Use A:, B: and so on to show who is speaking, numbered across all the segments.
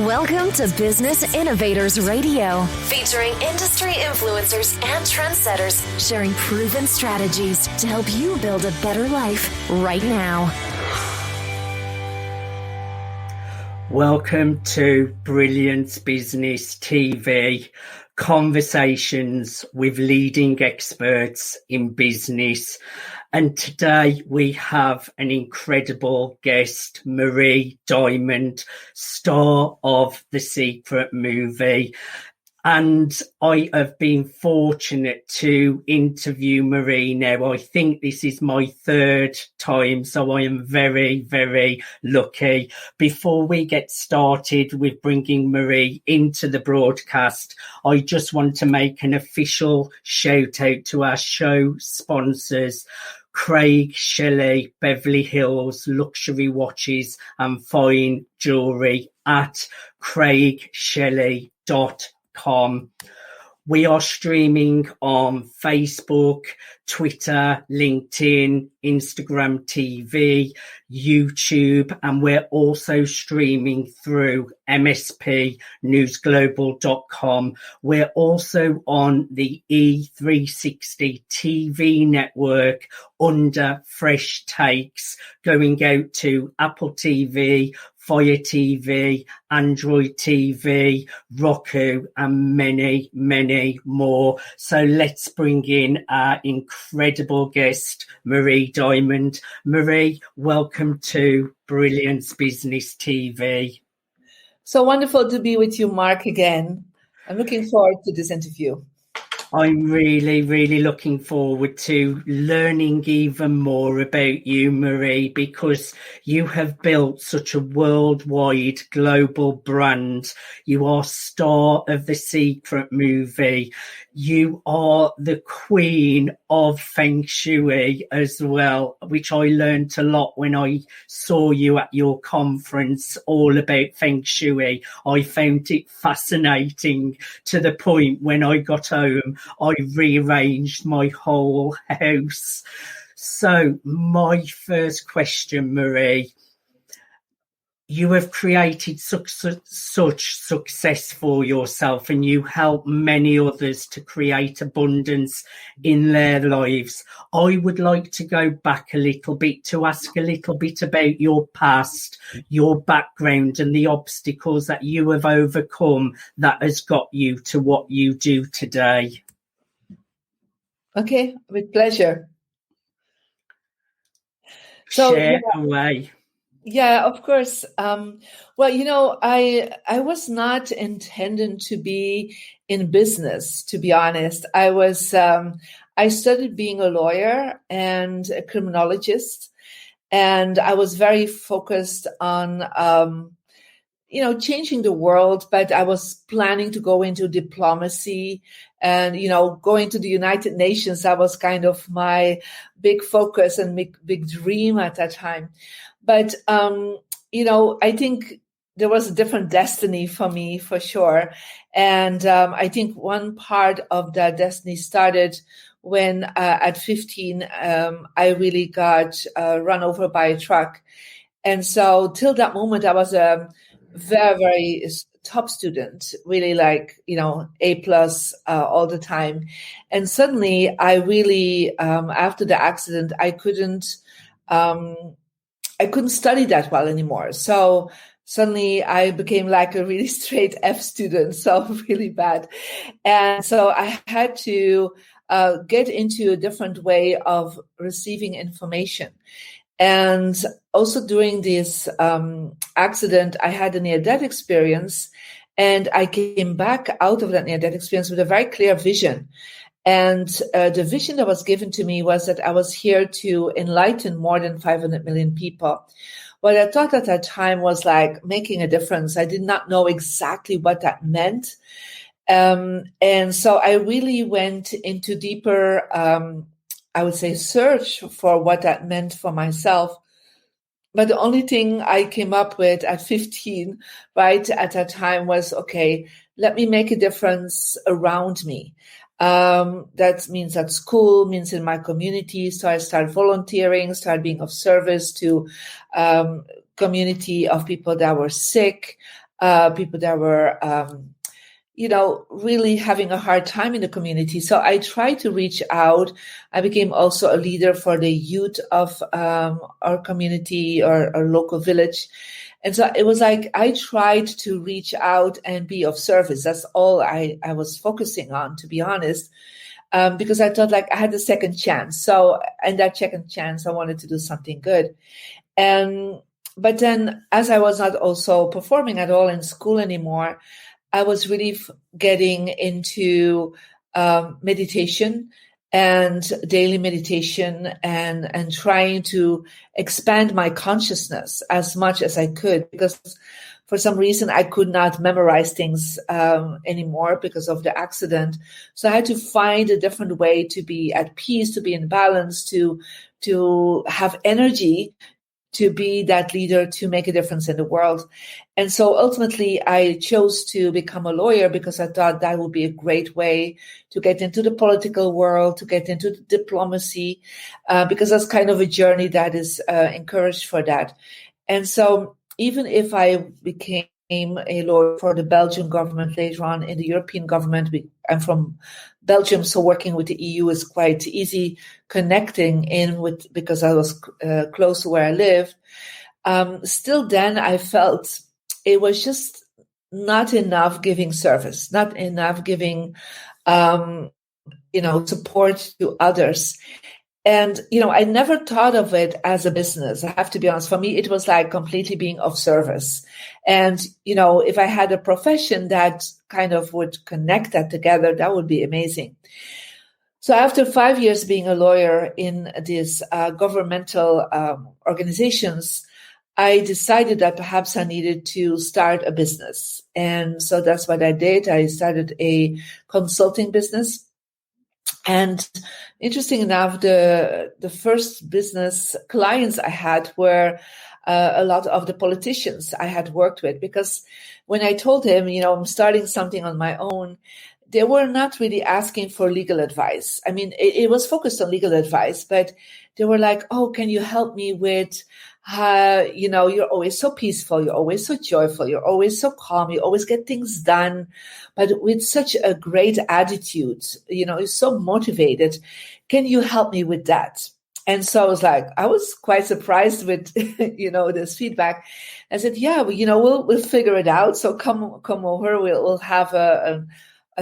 A: Welcome to Business Innovators Radio, featuring industry influencers and trendsetters sharing proven strategies to help you build a better life right now.
B: Welcome to Brilliant Business TV, conversations with leading experts in business. And today we have an incredible guest, Marie Diamond, star of The Secret movie. And I have been fortunate to interview Marie now. I think this is my third time, so I am very, very lucky. Before we get started with bringing Marie into the broadcast, I just want to make an official shout out to our show sponsors, Craig Shelley, Beverly Hills Luxury Watches and Fine Jewelry at craigshelley.com. We are streaming on Facebook, Twitter, LinkedIn, Instagram TV, YouTube, and we're also streaming through mspnewsglobal.com. We're also on the E360 TV network under Fresh Takes, going out to Apple TV, Fire TV, Android TV, Roku, and many, many more. So let's bring in our incredible guest, Marie Diamond. Marie, welcome to Brilliance Business TV.
C: So wonderful to be with you, Mark, again. I'm looking forward to this interview.
B: I'm really, really looking forward to learning even more about you, Marie, because you have built such a worldwide global brand. You are star of The Secret movie. You are the queen of Feng Shui as well, which I learned a lot when I saw you at your conference all about Feng Shui. I found it fascinating to the point when I got home, I rearranged my whole house. So my first question, Marie, you have created such success for yourself, and you help many others to create abundance in their lives. I would like to go back a little bit to ask a little bit about your past, your background, and the obstacles that you have overcome that has got you to what you do today.
C: Okay, with pleasure.
B: Share away.
C: Yeah, of course. Well, I was not intending to be in business, to be honest. I studied being a lawyer and a criminologist, and I was very focused on, changing the world, but I was planning to go into diplomacy and, going to the United Nations. That was kind of my big focus and big dream at that time. But, I think there was a different destiny for me, for sure. And I think one part of that destiny started when at 15, I really got run over by a truck. And so till that moment, I was a very, very top student, really A plus all the time. And suddenly I really, after the accident, I couldn't study that well anymore. So suddenly I became like a really straight F student, so really bad. And so I had to get into a different way of receiving information. And also during this accident, I had a near-death experience, and I came back out of that near-death experience with a very clear vision. And the vision that was given to me was that I was here to enlighten more than 500 million people. What I thought at that time was like making a difference. I did not know exactly what that meant. And so I really went into deeper, I would say, search for what that meant for myself. But the only thing I came up with at 15, right, at that time was, okay, let me make a difference around me. That means at school, means in my community. So I started volunteering, started being of service to community of people that were sick, people that were, really having a hard time in the community. So I tried to reach out. I became also a leader for the youth of our community or our local village. And so it was like I tried to reach out and be of service. That's all I was focusing on, to be honest, because I thought like I had a second chance. So, and that second chance, I wanted to do something good. But then as I was not also performing at all in school anymore, I was really getting into meditation and daily meditation and trying to expand my consciousness as much as I could, because for some reason I could not memorize things anymore because of the accident. So I had to find a different way to be at peace, to be in balance, to have energy, to be that leader, to make a difference in the world. And so ultimately I chose to become a lawyer because I thought that would be a great way to get into the political world, to get into the diplomacy, because that's kind of a journey that is encouraged for that. And so even if I became a lawyer for the Belgian government later on in the European government, I'm from Belgium, so working with the EU is quite easy, connecting in with, because I was close to where I lived. Still then I felt it was just not enough giving service, not enough giving, support to others. And, I never thought of it as a business. I have to be honest. For me, it was like completely being of service. And, if I had a profession that kind of would connect that together, that would be amazing. So after 5 years being a lawyer in these governmental organizations, I decided that perhaps I needed to start a business. And so that's what I did. I started a consulting business. And interesting enough, the first business clients I had were a lot of the politicians I had worked with, because when I told him, I'm starting something on my own, they were not really asking for legal advice. I mean, it was focused on legal advice, but they were like, oh, can you help me with, you're always so peaceful, you're always so joyful, you're always so calm, you always get things done, but with such a great attitude, you're so motivated. Can you help me with that? And so I was quite surprised with, this feedback. I said, yeah, we'll figure it out. So come over, we'll have a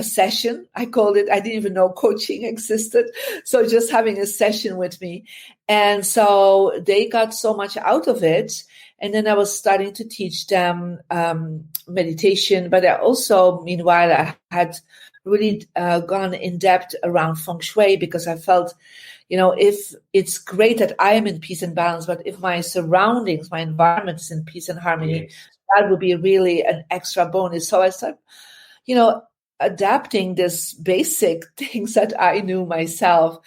C: session. I called it, I didn't even know coaching existed. So just having a session with me. And so they got so much out of it. And then I was starting to teach them meditation. But I also, meanwhile, I had really gone in depth around Feng Shui, because I felt, if it's great that I am in peace and balance, but if my surroundings, my environment is in peace and harmony, yes, that would be really an extra bonus. So I started, adapting this basic things that I knew myself.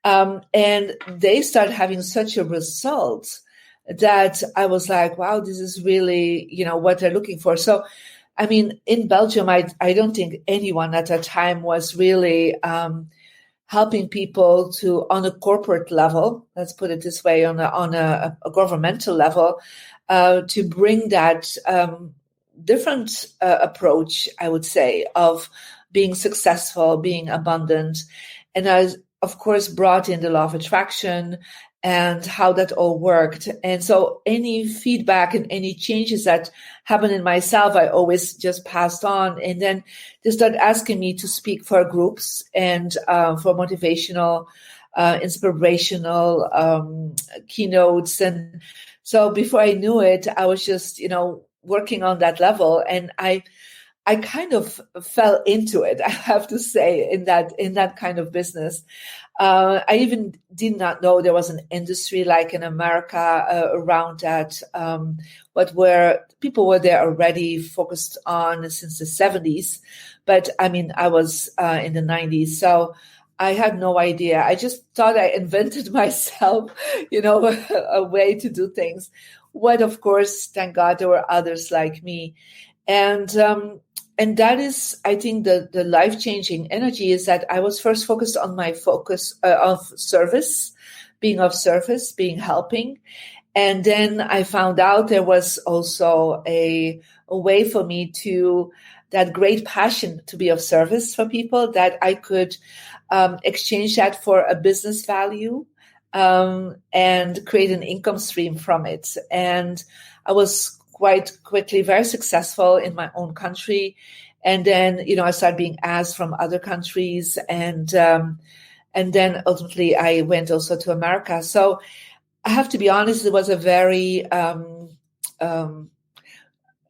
C: And they started having such a result that I was like, wow, this is really, what they're looking for. So, I mean, in Belgium, I don't think anyone at that time was really helping people to, on a corporate level, let's put it this way, on a governmental level, to bring that different approach, I would say, of being successful, being abundant. And I, of course, brought in the law of attraction and how that all worked. And so any feedback and any changes that happened in myself, I always just passed on. And then they started asking me to speak for groups and for motivational, inspirational keynotes. And so before I knew it, I was just, working on that level. And I kind of fell into it, I have to say, in that kind of business. I even did not know there was an industry like in America around that, but where people were there already focused on since the 70s. But I mean, I was in the 90s. So I had no idea. I just thought I invented myself, a way to do things. What, of course, thank God there were others like me. And that is, I think, the life-changing energy is that I was first focused on my focus of service, being helping. And then I found out there was also a a way for me to, that great passion to be of service for people, that I could exchange that for a business value and create an income stream from it. And I was quite quickly very successful in my own country. And then, I started being asked from other countries. And then ultimately I went also to America. So I have to be honest, it was a very, an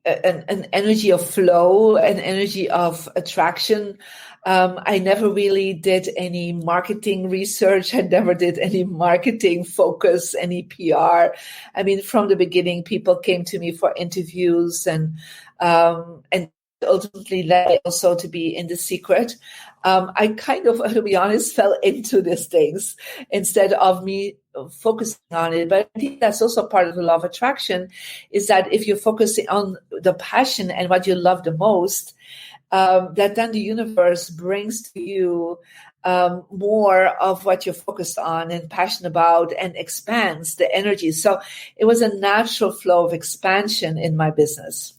C: energy of flow, an energy of attraction. I never really did any marketing research. I never did any marketing focus, any PR. I mean, from the beginning, people came to me for interviews and ultimately led also to be in the secret. I kind of, to be honest, fell into these things instead of me focusing on it. But I think that's also part of the law of attraction, is that if you're focusing on the passion and what you love the most, that then the universe brings to you more of what you're focused on and passionate about, and expands the energy. So it was a natural flow of expansion in my business.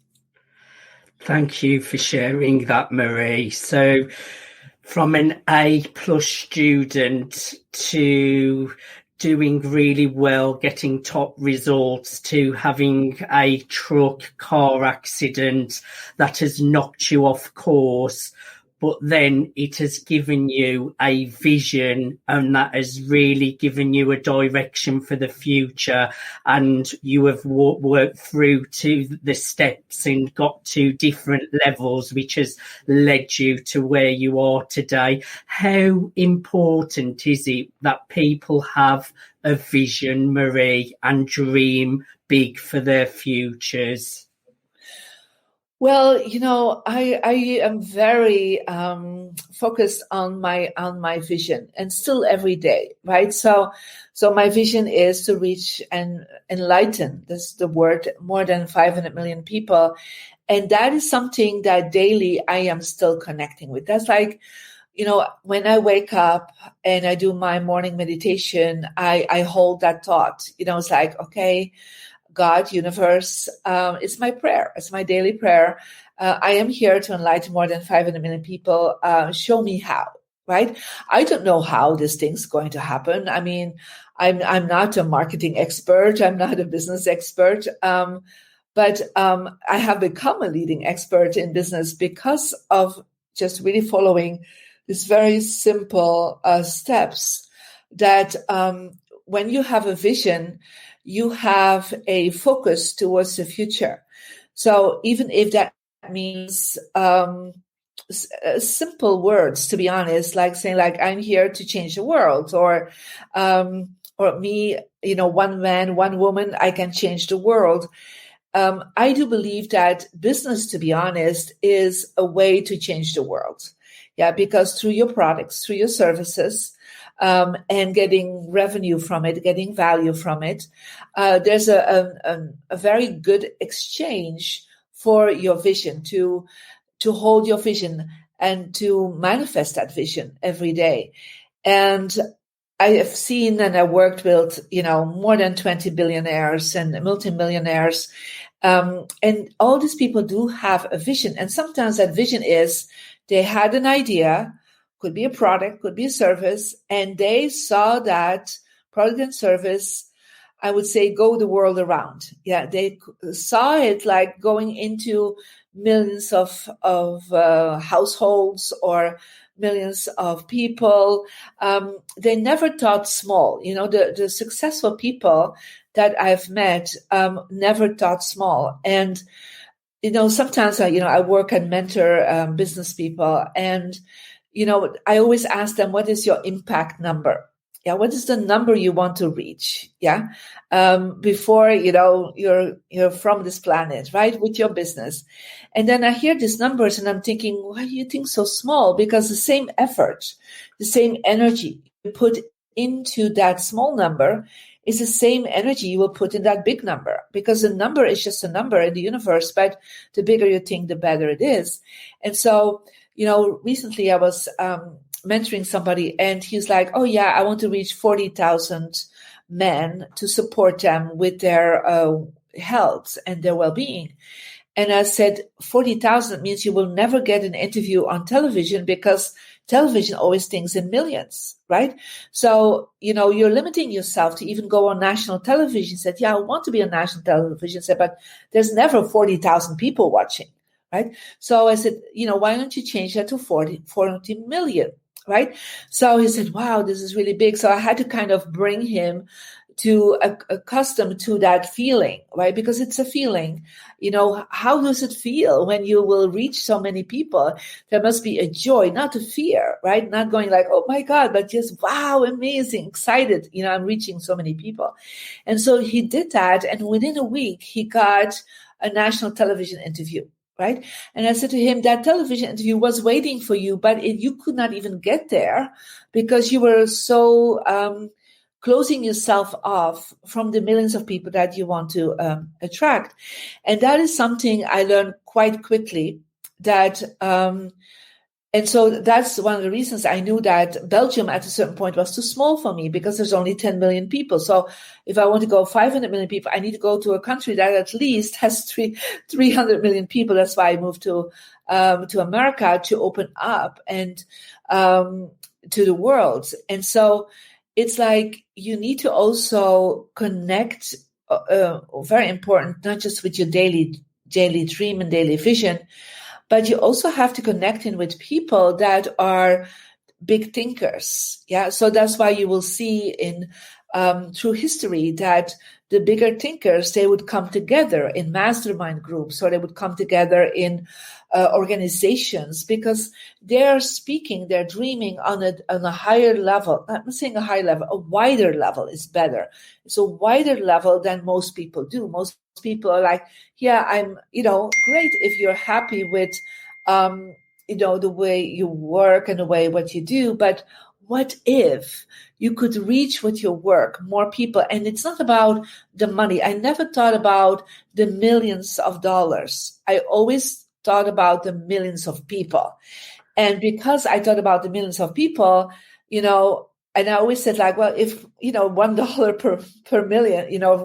B: Thank you for sharing that, Marie. So from an A+ student to doing really well, getting top results, to having a car accident that has knocked you off course, but then it has given you a vision, and that has really given you a direction for the future, and you have worked through to the steps and got to different levels, which has led you to where you are today. How important is it that people have a vision, Marie, and dream big for their futures?
C: Well, I am very focused on my vision, and still every day, right? So my vision is to reach and enlighten, this is the word, more than 500 million people. And that is something that daily I am still connecting with. That's like, when I wake up and I do my morning meditation, I hold that thought. It's like, okay, God, universe, it's my prayer. It's my daily prayer. I am here to enlighten more than 500 million people. Show me how, right? I don't know how this thing's going to happen. I mean, I'm not a marketing expert. I'm not a business expert. But I have become a leading expert in business because of just really following these very simple steps that when you have a vision, you have a focus towards the future. So even if that means simple words, to be honest, like saying, like, I'm here to change the world, or me, one man, one woman, I can change the world. I do believe that business, to be honest, is a way to change the world. Yeah, because through your products, through your services, and getting revenue from it, getting value from it, there's a very good exchange for your vision, to hold your vision and to manifest that vision every day. And I have seen and I worked with, more than 20 billionaires and multimillionaires. And all these people do have a vision. And sometimes that vision is they had an idea, could be a product, could be a service, and they saw that product and service, I would say, go the world around. Yeah, they saw it like going into millions of households or millions of people. They never thought small. The successful people that I've met never thought small. And sometimes I work and mentor business people, and I always ask them, what is your impact number? Yeah, what is the number you want to reach? Yeah, before you're from this planet, right? With your business, and then I hear these numbers, and I'm thinking, why do you think so small? Because the same effort, the same energy you put into that small number is the same energy you will put in that big number. Because the number is just a number in the universe, but the bigger you think, the better it is. And so, recently I was mentoring somebody, and he's like, oh yeah, I want to reach 40,000 men to support them with their health and their well-being. And I said, 40,000 means you will never get an interview on television because television always thinks in millions, right? So, you're limiting yourself to even go on national television. He said, yeah, I want to be on national television. I said, but there's never 40,000 people watching, right? So I said, why don't you change that to 40 million, right? So he said, wow, this is really big. So I had to kind of bring him to accustomed to that feeling, right? Because it's a feeling. How does it feel when you will reach so many people? There must be a joy, not a fear, right? Not going like, oh my God, but just wow, amazing, excited. I'm reaching so many people. And so he did that. And within a week, he got a national television interview. Right. And I said to him, that television interview was waiting for you, but you could not even get there because you were so closing yourself off from the millions of people that you want to attract. And that is something I learned quite quickly that, and so that's one of the reasons I knew that Belgium at a certain point was too small for me because there's only 10 million people. So if I want to go 500 million people, I need to go to a country that at least has 300 million people. That's why I moved to America to open up and to the world. And so it's like you need to also connect, very important, not just with your daily dream and daily vision, but you also have to connect in with people that are big thinkers. Yeah. So that's why you will see in through history that the bigger thinkers, they would come together in mastermind groups, or they would come together in organizations because they're speaking, they're dreaming on a higher level. I'm not saying a higher level, a wider level is better. It's a wider level than most people do. Most people are like, yeah, I'm, great if you're happy with, the way you work and the way what you do, but what if you could reach with your work more people? And it's not about the money. I never thought about the millions of dollars. I always thought about the millions of people. And because I thought about the millions of people, and I always said like, well, if, $1 per million, if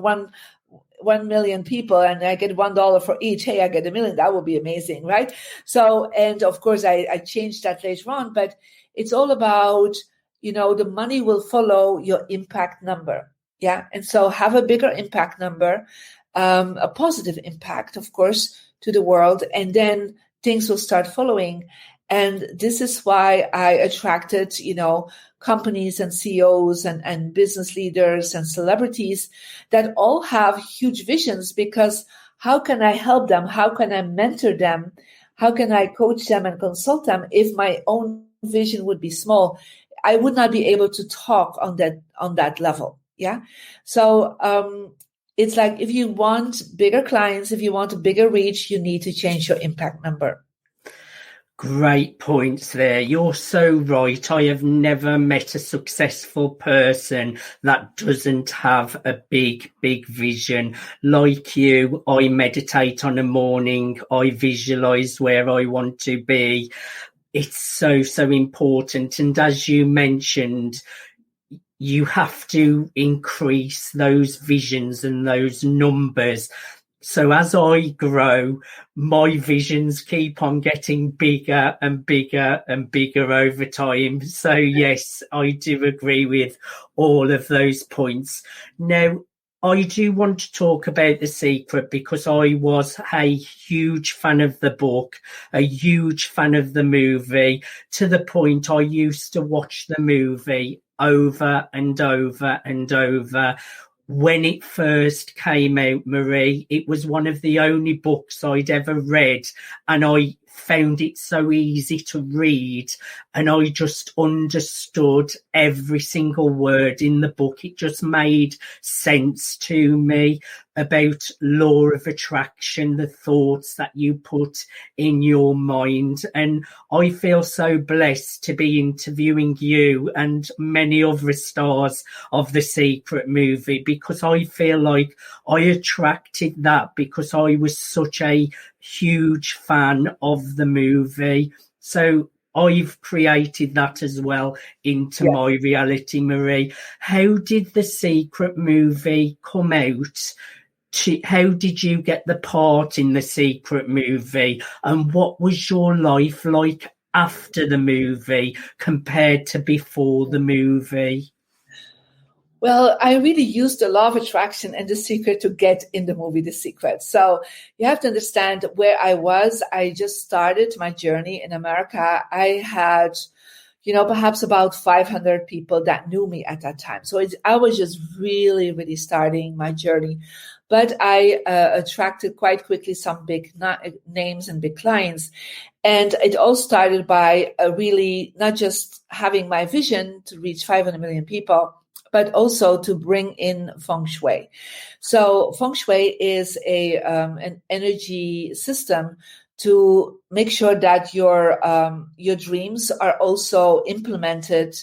C: 1 million people and I get $1 for each, hey, I get $1 million. That would be amazing, right? So, and of course I changed that later on, but it's all about, the money will follow your impact number. Yeah. And so have a bigger impact number, a positive impact, of course, to the world. And then things will start following. And this is why I attracted, companies and CEOs and business leaders and celebrities that all have huge visions, because how can I help them? How can I mentor them? How can I coach them and consult them if my own vision would be small? I would not be able to talk on that level. Yeah. So it's like, if you want bigger clients, if you want a bigger reach, you need to change your impact number.
B: Great points there. You're so right. I have never met a successful person that doesn't have a big, big vision. Like you, I meditate on a morning. I visualize where I want to be. It's so, so important. And as you mentioned, you have to increase those visions and those numbers. So as I grow, my visions keep on getting bigger and bigger and bigger over time. So yes, I do agree with all of those points. Now, I do want to talk about The Secret because I was a huge fan of the book, a huge fan of the movie, to the point I used to watch the movie over and over and over. When it first came out, Marie, it was one of the only books I'd ever read, and I found it so easy to read, and I just understood every single word in the book. It just made sense to me about law of attraction, the thoughts that you put in your mind. And I feel so blessed to be interviewing you and many other stars of The Secret movie, because I feel like I attracted that because I was such a huge fan of the movie. So I've created that as well into my reality, Marie. How did The Secret movie come out? how did you get the part in the Secret movie, and what was your life like after the movie compared to before the movie?
C: Well, I really used the law of attraction and The Secret to get in the movie The Secret. So you have to understand where I was. I just started my journey in America. I had, perhaps about 500 people that knew me at that time. So I was just really, really starting my journey. But I attracted quite quickly some big names and big clients. And it all started by really not just having my vision to reach 500 million people, but also to bring in Feng Shui. So Feng Shui is an energy system to make sure that your dreams are also implemented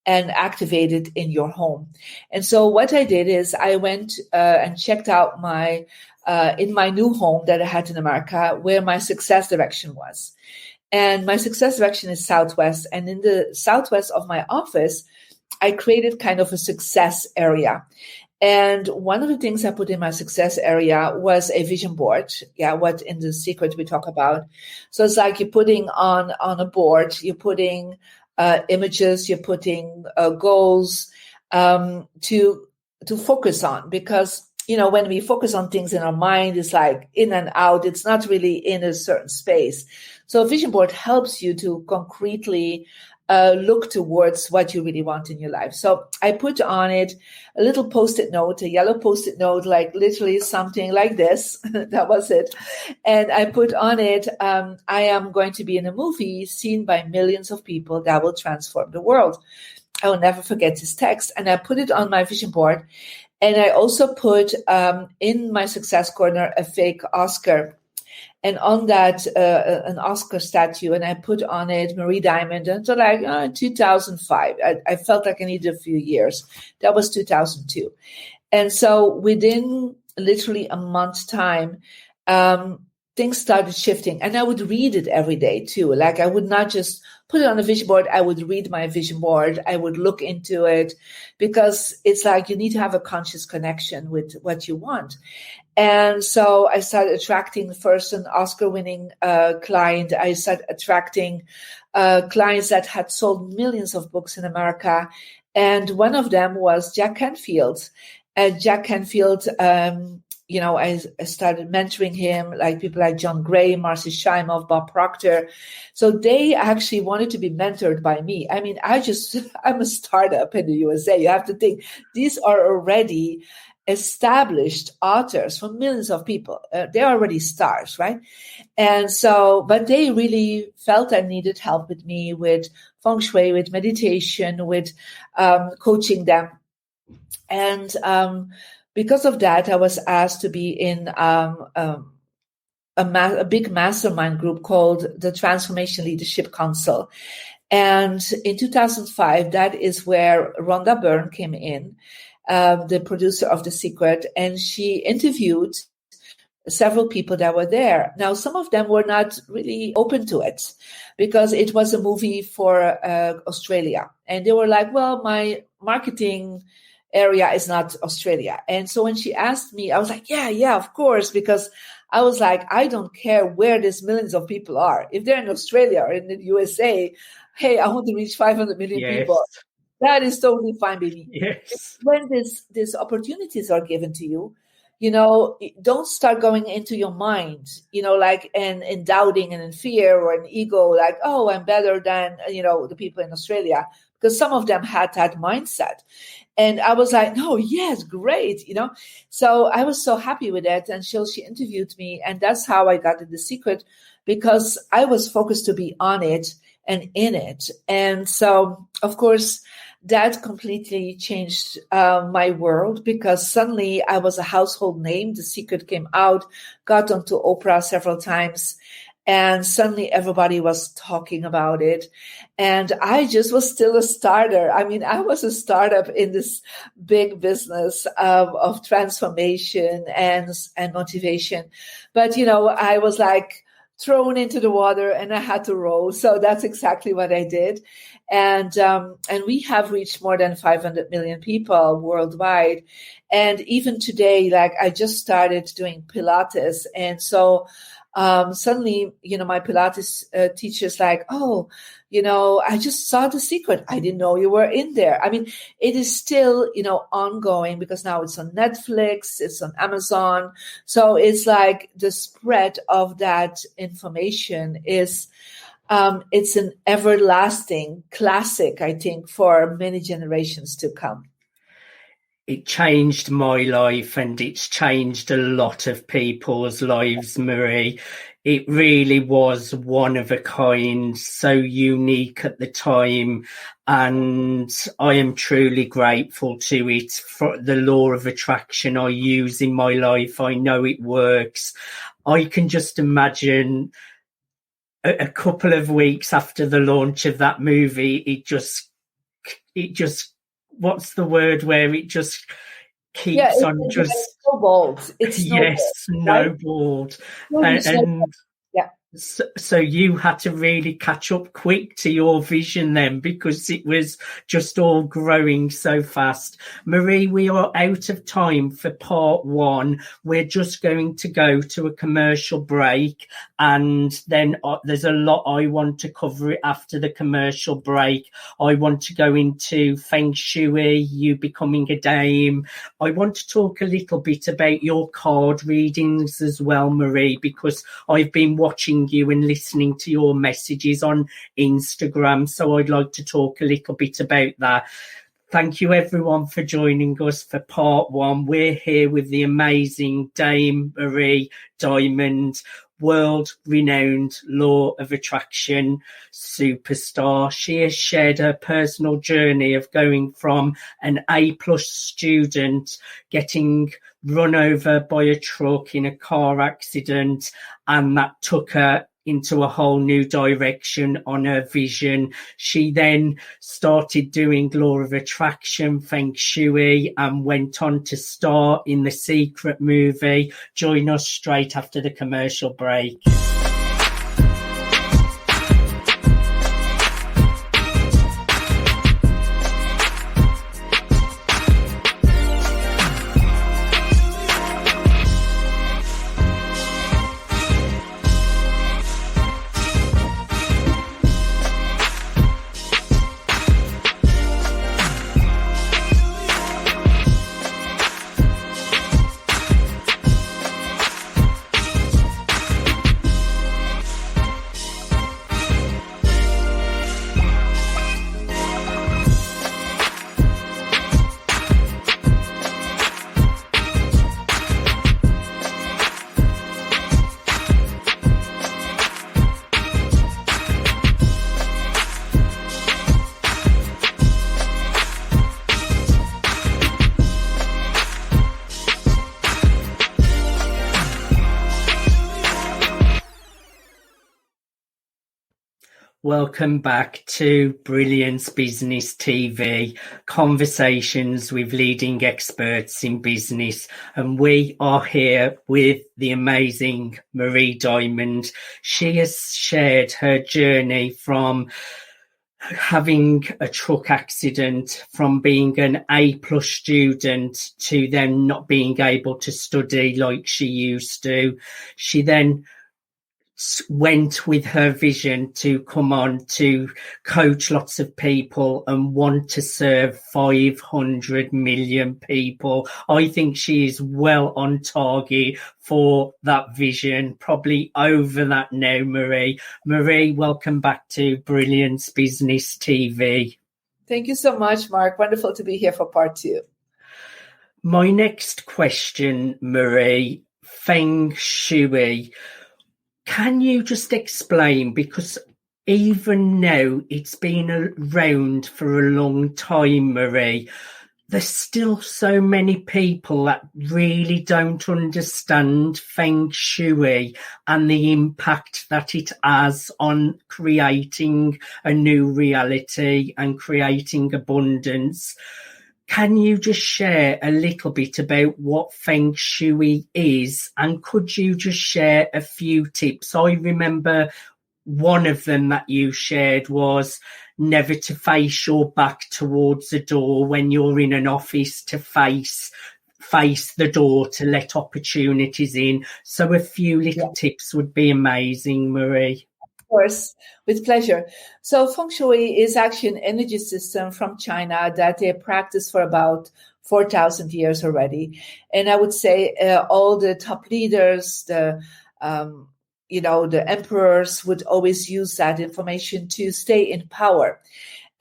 C: and activated in your home. And so what I did is I went and checked out in my new home that I had in America, where my success direction was. And my success direction is Southwest. And in the Southwest of my office, I created kind of a success area. And one of the things I put in my success area was a vision board. Yeah, what in The Secret we talk about. So it's like you're putting on a board, you're putting images, you're putting goals to focus on. Because, when we focus on things in our mind, it's like in and out. It's not really in a certain space. So a vision board helps you to concretely look towards what you really want in your life. So I put on it a little Post-it note, a yellow Post-it note, like literally something like this. That was it. And I put on it, I am going to be in a movie seen by millions of people that will transform the world. I will never forget this text. And I put it on my vision board. And I also put in my success corner a fake Oscar. And on that, an Oscar statue, and I put on it Marie Diamond until 2005. I felt like I needed a few years. That was 2002. And so within literally a month's time, things started shifting. And I would read it every day too. Like I would not just put it on a vision board. I would read my vision board. I would look into it, because it's like you need to have a conscious connection with what you want. And so I started attracting first an Oscar-winning client. I started attracting clients that had sold millions of books in America. And one of them was Jack Canfield. Jack Canfield, I started mentoring him, like people like John Gray, Marcy Shimoff, Bob Proctor. So they actually wanted to be mentored by me. I mean, I'm a startup in the USA. You have to think, these are already established authors for millions of people. They're already stars, right? And so, but they really felt I needed help with me with Feng Shui, with meditation, with coaching them. And because of that, I was asked to be in a big mastermind group called the Transformational Leadership Council. And in 2005, that is where Rhonda Byrne came in, the producer of The Secret, and she interviewed several people that were there. Now, some of them were not really open to it because it was a movie for Australia. And they were like, well, my marketing area is not Australia. And so when she asked me, I was like, yeah, of course, because I was like, I don't care where these millions of people are. If they're in Australia or in the USA, hey, I want to reach 500 million people. That is totally fine with me.
B: Yes.
C: When these opportunities are given to you, don't start going into your mind, like in doubting and in fear or in ego, like, oh, I'm better than, the people in Australia, because some of them had that mindset. And I was like, no, yes, great, So I was so happy with that. And she interviewed me. And that's how I got in The Secret, because I was focused to be on it and in it. And so, of course, that completely changed my world, because suddenly I was a household name. The Secret came out, got onto Oprah several times, and suddenly everybody was talking about it. And I just was still a starter. I mean, I was a startup in this big business of transformation and motivation. But, I was like thrown into the water and I had to row. So that's exactly what I did. And we have reached more than 500 million people worldwide. And even today, like I just started doing Pilates. And so suddenly, my Pilates teacher's like, oh, I just saw The Secret. I didn't know you were in there. I mean, it is still, ongoing because now it's on Netflix, it's on Amazon. So it's like the spread of that information is, it's an everlasting classic, I think, for many generations to come.
B: It changed my life and it's changed a lot of people's lives, Marie. It really was one of a kind, so unique at the time. And I am truly grateful to it for the law of attraction I use in my life. I know it works. I can just imagine a couple of weeks after the launch of that movie, it just what's the word where it just keeps on just
C: snowballed.
B: Snowballed. And
C: yeah.
B: So you had to really catch up quick to your vision then, because it was just all growing so fast. Marie, we are out of time for part one. We're just going to go to a commercial break, and then there's a lot I want to cover after the commercial break. I want to go into Feng Shui, you becoming a dame. I want to talk a little bit about your card readings as well, Marie, because I've been watching you and listening to your messages on Instagram. So I'd like to talk a little bit about that. Thank you everyone for joining us for part one. We're here with the amazing Dame Marie Diamond, world-renowned law of attraction superstar. She has shared her personal journey of going from an A+ student, getting run over by a truck in a car accident, and that took her into a whole new direction on her vision. She then started doing law of attraction, Feng Shui, and went on to star in The Secret movie. Join us straight after the commercial break. Welcome back to Brilliance Business TV, conversations with leading experts in business. And we are here with the amazing Marie Diamond. She has shared her journey from having a truck accident, from being an A+ student to then not being able to study like she used to. She then went with her vision to come on to coach lots of people and want to serve 500 million people. I think she is well on target for that vision, probably over that now, Marie. Marie, welcome back to Brilliance Business TV.
C: Thank you so much, Mark. Wonderful to be here for part two.
B: My next question, Marie, Feng Shui. Can you just explain, because even now it's been around for a long time, Marie, there's still so many people that really don't understand Feng Shui and the impact that it has on creating a new reality and creating abundance. can you just share a little bit about what Feng Shui is? And could you just share a few tips? I remember one of them that you shared was never to face your back towards the door when you're in an office, to face the door to let opportunities in. So a few little tips would be amazing, Marie.
C: Of course, with pleasure. So Feng Shui is actually an energy system from China that they practice for about 4,000 years already. And I would say all the top leaders, the emperors would always use that information to stay in power.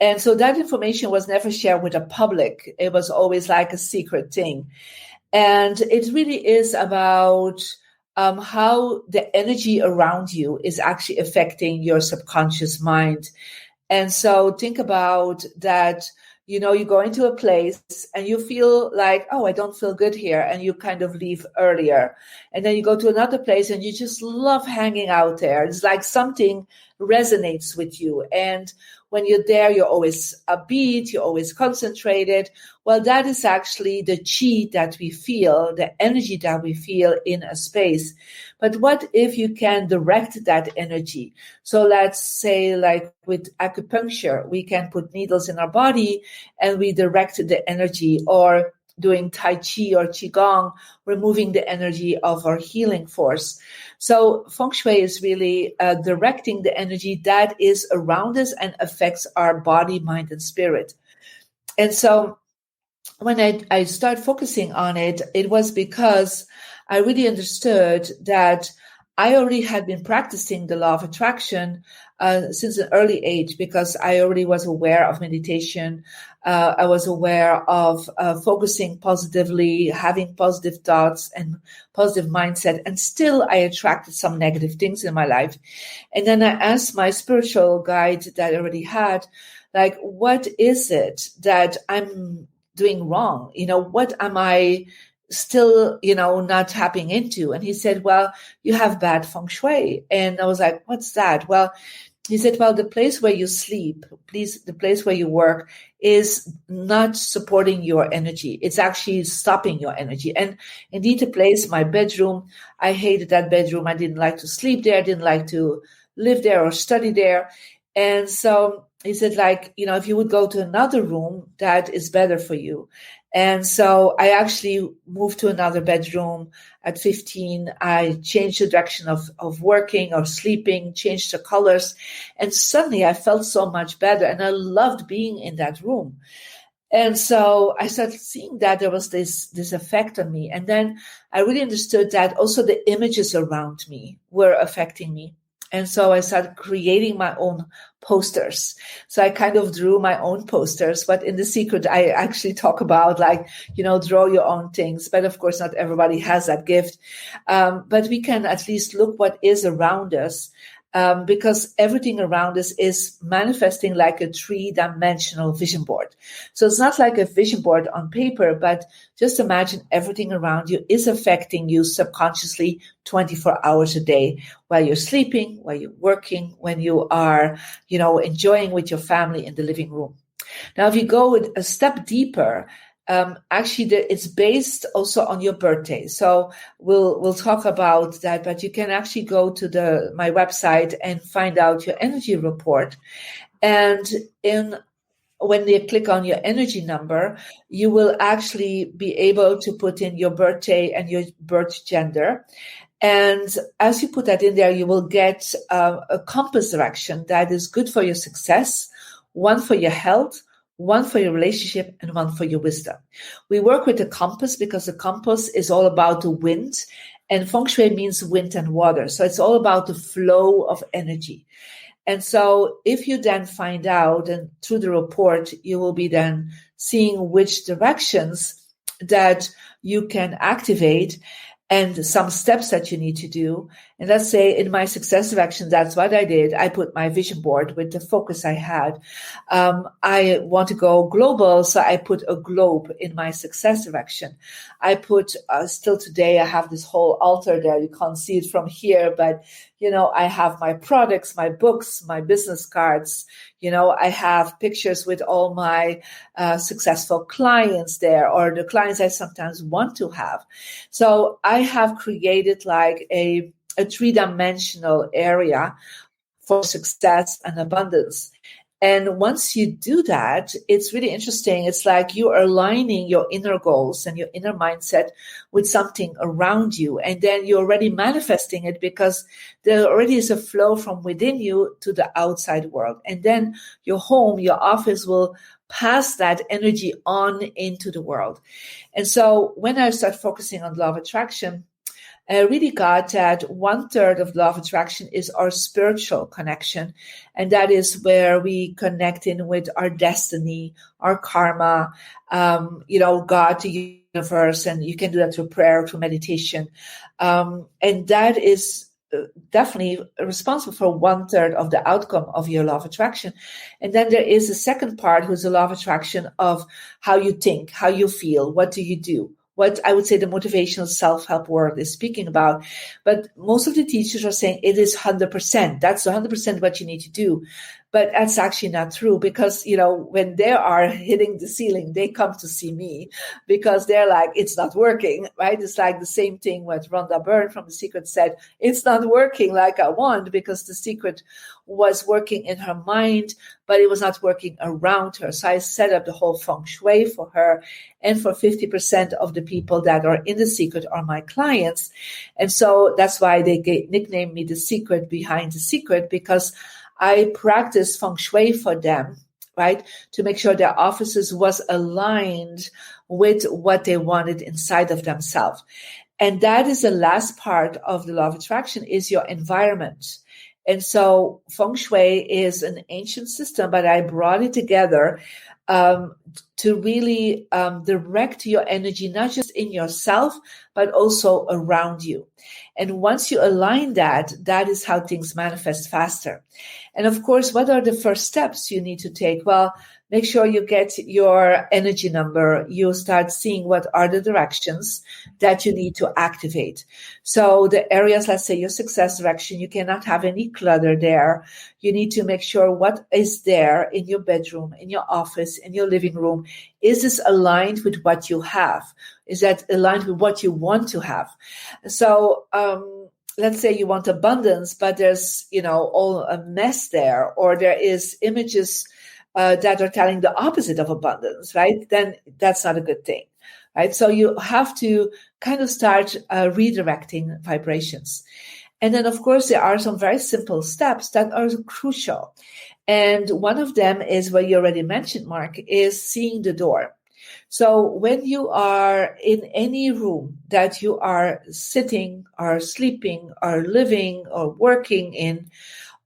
C: And so that information was never shared with the public. It was always like a secret thing. And it really is about how the energy around you is actually affecting your subconscious mind. And so think about that, you go into a place and you feel like, oh, I don't feel good here. And you kind of leave earlier. And then you go to another place and you just love hanging out there. It's like something resonates with you. And when you're there, you're always upbeat, you're always concentrated. Well, that is actually the chi that we feel, the energy that we feel in a space. But what if you can direct that energy? So let's say like with acupuncture, we can put needles in our body and we direct the energy, or doing Tai Chi or Qigong, removing the energy of our healing force. So Feng Shui is really directing the energy that is around us and affects our body, mind, and spirit. And so when I started focusing on it, it was because I really understood that I already had been practicing the law of attraction since an early age, because I already was aware of meditation. I was aware of focusing positively, having positive thoughts and positive mindset. And still I attracted some negative things in my life. And then I asked my spiritual guide that I already had, like, what is it that I'm doing wrong? What am I still, not tapping into? And he said, well, you have bad Feng Shui. And I was like, what's that? Well, he said, well, the place where you sleep, the place where you work is not supporting your energy. It's actually stopping your energy. And indeed, the place, my bedroom, I hated that bedroom. I didn't like to sleep there. I didn't like to live there or study there. And so he said, like, if you would go to another room, that is better for you. And so I actually moved to another bedroom at 15. I changed the direction of working or sleeping, changed the colors. And suddenly I felt so much better. And I loved being in that room. And so I started seeing that there was this effect on me. And then I really understood that also the images around me were affecting me. And so I started creating my own posters. So I kind of drew my own posters, but in The Secret, I actually talk about draw your own things. But of course, not everybody has that gift. But we can at least look what is around us. Because everything around us is manifesting like a 3-dimensional vision board. So it's not like a vision board on paper, but just imagine everything around you is affecting you subconsciously 24 hours a day, while you're sleeping, while you're working, when you are, enjoying with your family in the living room. Now, if you go a step deeper, actually, it's based also on your birthday. So we'll talk about that, but you can actually go to my website and find out your energy report. And when you click on your energy number, you will actually be able to put in your birthday and your birth gender. And as you put that in there, you will get a compass direction that is good for your success, one for your health, one for your relationship, and one for your wisdom. We work with the compass because the compass is all about the wind, and Feng Shui means wind and water. So it's all about the flow of energy. And so if you then find out, and through the report, you will be then seeing which directions that you can activate and some steps that you need to do. And let's say in my success direction, that's what I did. I put my vision board with the focus I had. I want to go global, so I put a globe in my success direction. I put, still today, I have this whole altar there. You can't see it from here, but, I have my products, my books, my business cards. I have pictures with all my successful clients there, or the clients I sometimes want to have. So I have created like a three-dimensional area for success and abundance. And once you do that, it's really interesting. It's like you are aligning your inner goals and your inner mindset with something around you. And then you're already manifesting it because there already is a flow from within you to the outside world. And then your home, your office will pass that energy on into the world. And so when I start focusing on law of attraction, I really got that 1/3 of law of attraction is our spiritual connection. And that is where we connect in with our destiny, our karma, God, the universe. And you can do that through prayer, through meditation. And that is definitely responsible for 1/3 of the outcome of your law of attraction. And then there is a second part, who's the law of attraction of how you think, how you feel, what do you do? What I would say the motivational self-help world is speaking about. But most of the teachers are saying it is 100%. That's 100% what you need to do. But that's actually not true because, when they are hitting the ceiling, they come to see me because they're like, it's not working, right? It's like the same thing what Rhonda Byrne from The Secret said, it's not working like I want because The Secret was working in her mind, but it was not working around her. So I set up the whole Feng Shui for her and for 50% of the people that are in The Secret are my clients. And so that's why they nicknamed me The Secret behind The Secret, because I practice Feng Shui for them, right, to make sure their offices was aligned with what they wanted inside of themselves. And that is the last part of the law of attraction, is your environment. And so Feng Shui is an ancient system, but I brought it together to really direct your energy, not just in yourself, but also around you. And once you align that, that is how things manifest faster. And of course, what are the first steps you need to take? Well, make sure you get your energy number. You start seeing what are the directions that you need to activate. So the areas, let's say your success direction, you cannot have any clutter there. You need to make sure what is there in your bedroom, in your office, in your living room. Is this aligned with what you have? Is that aligned with what you want to have? So, let's say you want abundance, but there's, all a mess there, or there is images that are telling the opposite of abundance, right? Then that's not a good thing, right? So you have to kind of start redirecting vibrations. And then, of course, there are some very simple steps that are crucial. And one of them is what you already mentioned, Mark, is seeing the door. So when you are in any room that you are sitting or sleeping or living or working in,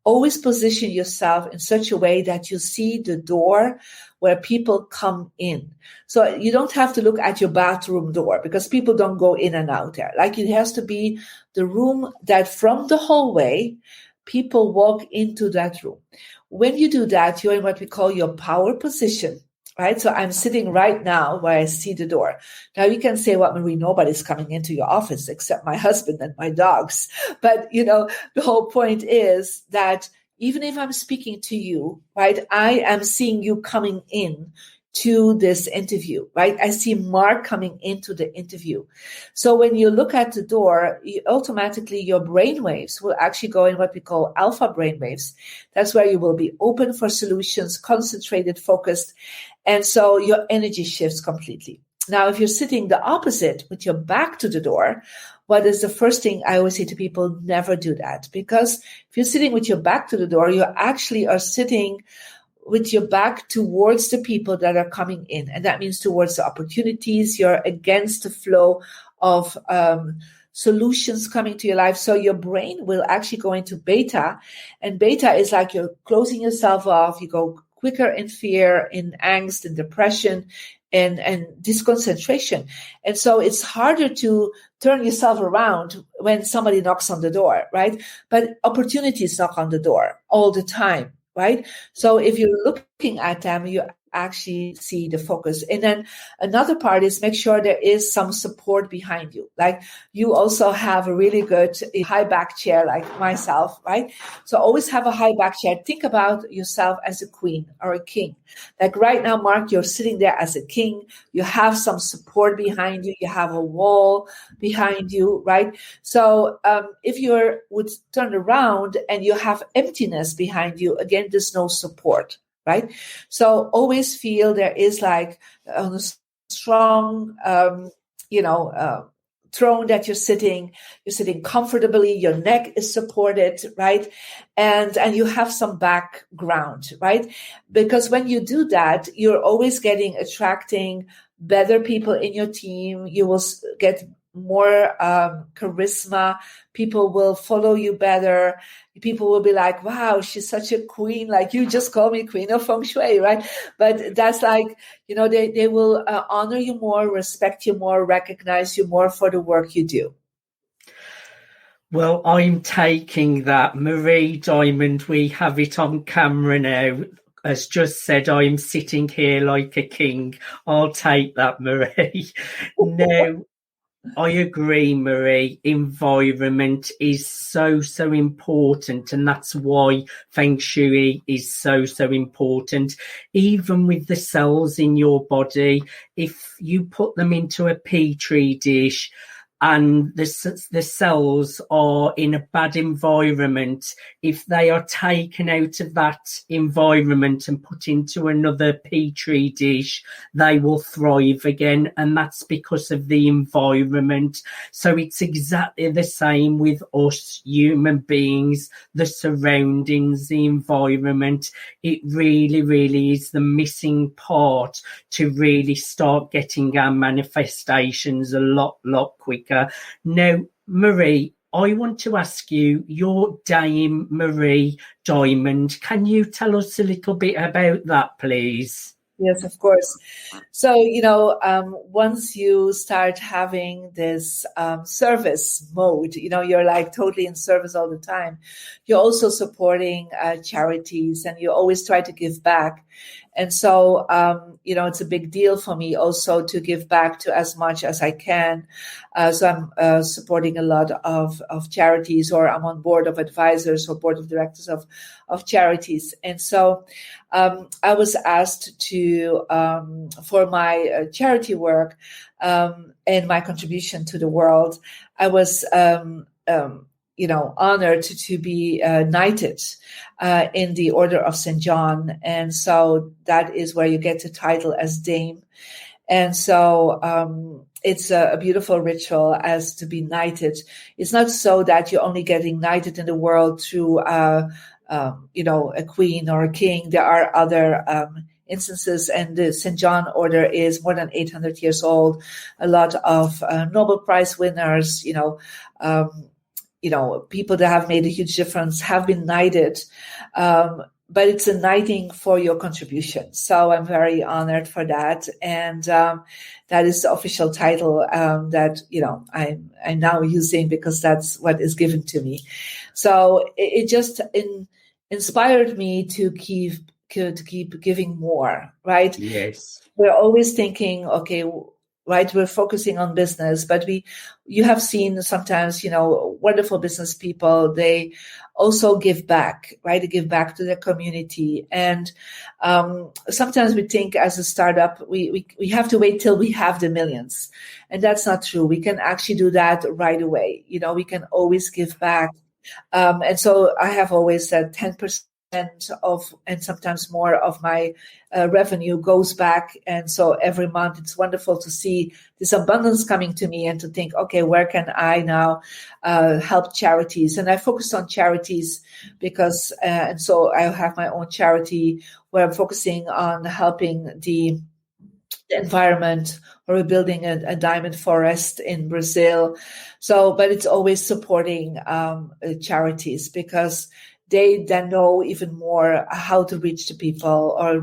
C: always position yourself in such a way that you see the door where people come in. So you don't have to look at your bathroom door because people don't go in and out there. Like it has to be the room that from the hallway, people walk into that room. When you do that, you're in what we call your power position. Right. So I'm sitting right now where I see the door. Now you can say, well, Marie, nobody's coming into your office except my husband and my dogs. But, the whole point is that even if I'm speaking to you, right, I am seeing you coming in to this interview, right? I see Mark coming into the interview. So when you look at the door, automatically your brainwaves will actually go in what we call alpha brainwaves. That's where you will be open for solutions, concentrated, focused. And so your energy shifts completely. Now, if you're sitting the opposite with your back to the door, what is the first thing I always say to people? Never do that. Because if you're sitting with your back to the door, you actually are sitting with your back towards the people that are coming in. And that means towards the opportunities. You're against the flow of solutions coming to your life. So your brain will actually go into beta. And beta is like you're closing yourself off. You go quicker in fear, in angst, in depression. and disconcentration. And so it's harder to turn yourself around when somebody knocks on the door, right? But opportunities knock on the door all the time, right? So if you're looking at them, you actually see the focus. And then another part is make sure there is some support behind you. Like you also have a really good high back chair like myself, right? So always have a high back chair. Think about yourself as a queen or a king. Like right now, Mark, you're sitting there as a king. You have some support behind you. You have a wall behind you, right? So if you would turn around and you have emptiness behind you, again, there's no support. Right. So always feel there is like a strong, throne that you're sitting comfortably. Your neck is supported. Right. And you have some background. Right. Because when you do that, you're always attracting better people in your team. You will get more charisma. People will follow you better. People will be like, wow, she's such a queen. Like you just call me queen of Feng Shui, right? But that's like, they will honor you more, respect you more, recognize you more for the work you do.
B: Well, I'm taking that. Marie Diamond, we have it on camera now, has just said, I'm sitting here like a king. I'll take that, Marie. Now, I agree, Marie. Environment is so important, and that's why Feng Shui is so important. Even with the cells in your body, if you put them into a petri dish and the cells are in a bad environment, if they are taken out of that environment and put into another petri dish, they will thrive again. And that's because of the environment. So it's exactly the same with us human beings, the surroundings, the environment. It really is the missing part to really start getting our manifestations a lot quicker. Now, Marie, I want to ask you, your Dame Marie Diamond, can you tell us a little bit about that, please?
C: Yes, of course. So, once you start having this service mode, you're like totally in service all the time. You're also supporting charities, and you always try to give back. And so, it's a big deal for me also to give back to as much as I can. So I'm supporting a lot of charities, or I'm on board of advisors or board of directors of charities. And so I was asked to, for my charity work and my contribution to the world, I was honored to be knighted in the Order of St. John. And so that is where you get the title as Dame. And so it's a beautiful ritual as to be knighted. It's not so that you're only getting knighted in the world through, a queen or a king. There are other instances, and the St. John Order is more than 800 years old. A lot of Nobel Prize winners, people that have made a huge difference have been knighted. But it's a knighting for your contribution. So I'm very honored for that. And that is the official title that, I'm now using, because that's what is given to me. So it just inspired me to keep giving more, right?
B: Yes.
C: We're always thinking, okay, right, we're focusing on business, but you have seen sometimes, wonderful business people, they also give back, right? They give back to their community. And sometimes we think as a startup, we have to wait till we have the millions. And that's not true. We can actually do that right away. We can always give back. And so I have always said 10% of, and sometimes more of my revenue goes back. And so every month it's wonderful to see this abundance coming to me and to think, okay, where can I now help charities? And I focused on charities because, and so I have my own charity where I'm focusing on helping the environment, or we're building a diamond forest in Brazil. So, but it's always supporting charities, because they then know even more how to reach the people or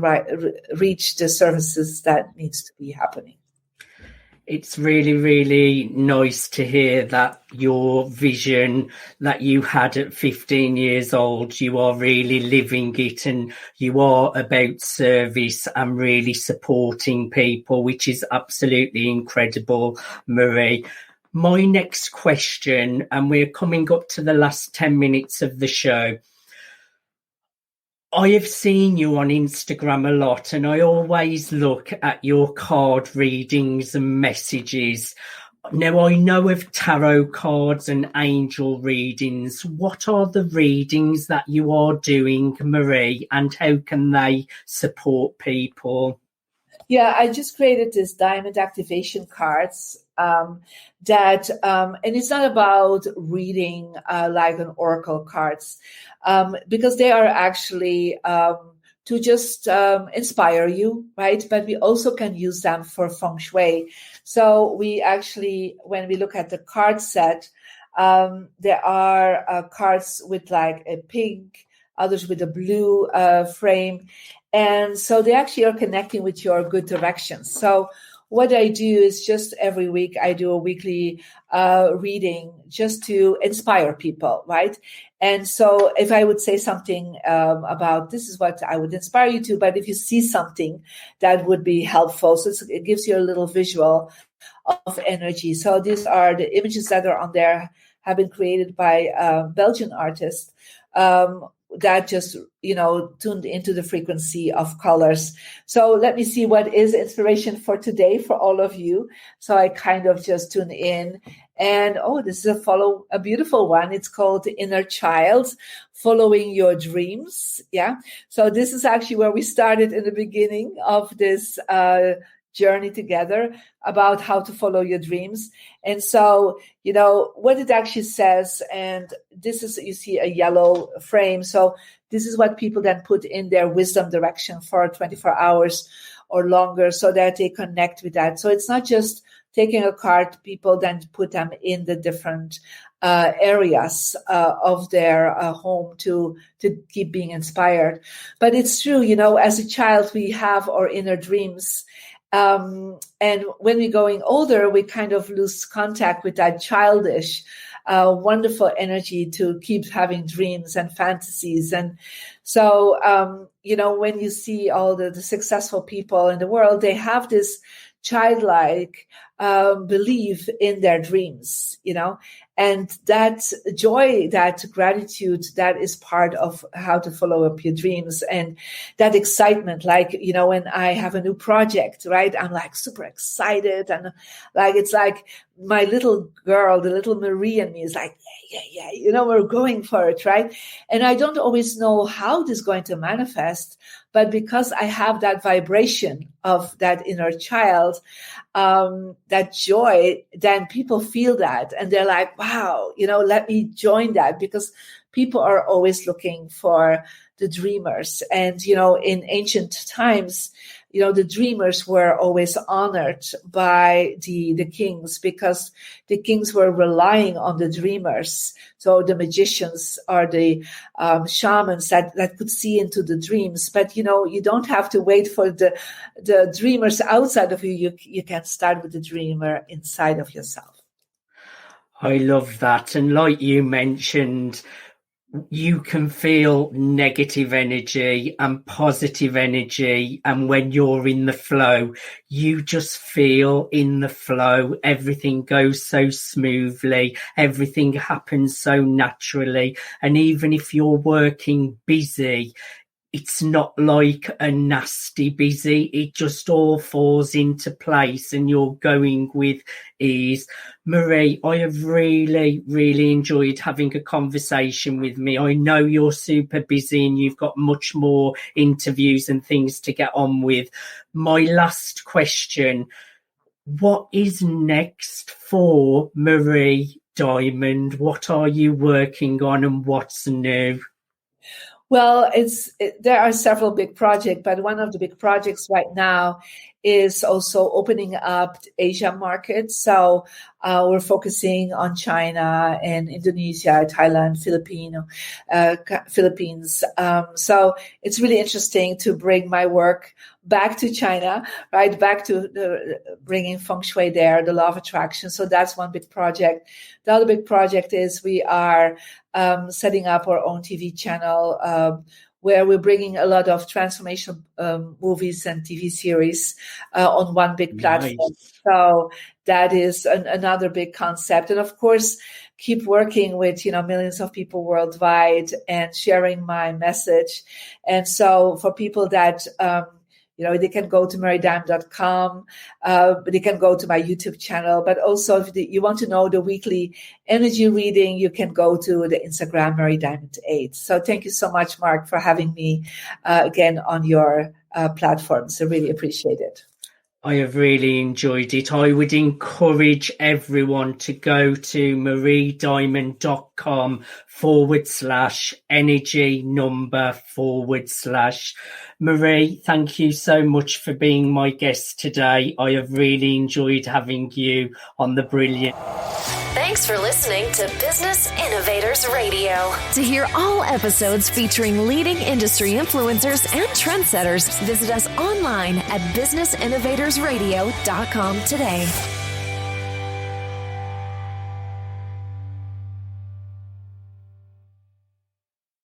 C: reach the services that needs to be happening.
B: It's really, really nice to hear that your vision that you had at 15 years old, you are really living it, and you are about service and really supporting people, which is absolutely incredible, Marie. My next question, and we're coming up to the last 10 minutes of the show. I have seen you on Instagram a lot, and I always look at your card readings and messages. Now, I know of tarot cards and angel readings. What are the readings that you are doing, Marie, and how can they support people?
C: Yeah, I just created this diamond activation cards and it's not about reading like an oracle cards, because they are actually to just inspire you, right? But we also can use them for Feng Shui. So we actually, when we look at the card set, there are cards with like a pink, others with a blue frame. And so they actually are connecting with your good directions. So what I do is just every week, I do a weekly reading just to inspire people, right? And so if I would say something about this is what I would inspire you to, but if you see something that would be helpful, so it gives you a little visual of energy. So these are the images that are on there, have been created by a Belgian artist that just, tuned into the frequency of colors. So let me see what is inspiration for today for all of you. So I kind of just tune in, and this is a beautiful one. It's called Inner Child, Following Your Dreams. Yeah. So this is actually where we started in the beginning of this journey together about how to follow your dreams. And so, what it actually says, and this is, you see a yellow frame. So this is what people then put in their wisdom direction for 24 hours or longer so that they connect with that. So it's not just taking a card, people then put them in the different areas of their home to keep being inspired. But it's true, as a child, we have our inner dreams. And when we're going older, we kind of lose contact with that childish, wonderful energy to keep having dreams and fantasies. And so, when you see all the successful people in the world, they have this childlike belief in their dreams, and that joy, that gratitude, that is part of how to follow up your dreams. And that excitement, like, when I have a new project, right, I'm like super excited, and like, it's like my little girl, the little Marie in me is like, yeah, we're going for it, right? And I don't always know how this is going to manifest, but because I have that vibration of that inner child, that joy, then people feel that and they're like, wow, let me join that, because people are always looking for the dreamers. And, in ancient times, the dreamers were always honored by the kings, because the kings were relying on the dreamers. So the magicians are the shamans that could see into the dreams. But, you don't have to wait for the dreamers outside of you. You can start with the dreamer inside of yourself.
B: I love that. And like you mentioned, you can feel negative energy and positive energy, and when you're in the flow, you just feel in the flow. Everything goes so smoothly, everything happens so naturally. And even if you're working busy, it's not like a nasty busy. It just all falls into place and you're going with ease. Marie, I have really, really enjoyed having a conversation with me. I know you're super busy and you've got much more interviews and things to get on with. My last question, what is next for Marie Diamond? What are you working on and what's new?
C: Well, there are several big projects, but one of the big projects right now is also opening up Asia markets. So we're focusing on China and Indonesia, Thailand, Philippines. So it's really interesting to bring my work back to China, right? Back to bringing Feng Shui there, the law of attraction. So that's one big project. The other big project is we are setting up our own TV channel where we're bringing a lot of transformational movies and TV series on one big platform. Nice. So that is another big concept. And of course, keep working with, millions of people worldwide and sharing my message. And so for people that, they can go to marydiamond.com, they can go to my YouTube channel, but also if you want to know the weekly energy reading, you can go to the Instagram Mary Diamond 8. So thank you so much, Mark, for having me again on your platforms. I really appreciate it.
B: I have really enjoyed it. I would encourage everyone to go to marydiamond.com/energy number / Marie, thank you so much for being my guest today. I have really enjoyed having you on the Brilliant.
A: Thanks for listening to Business Innovators Radio. To hear all episodes featuring leading industry influencers and trendsetters, visit us online at businessinnovatorsradio.com today.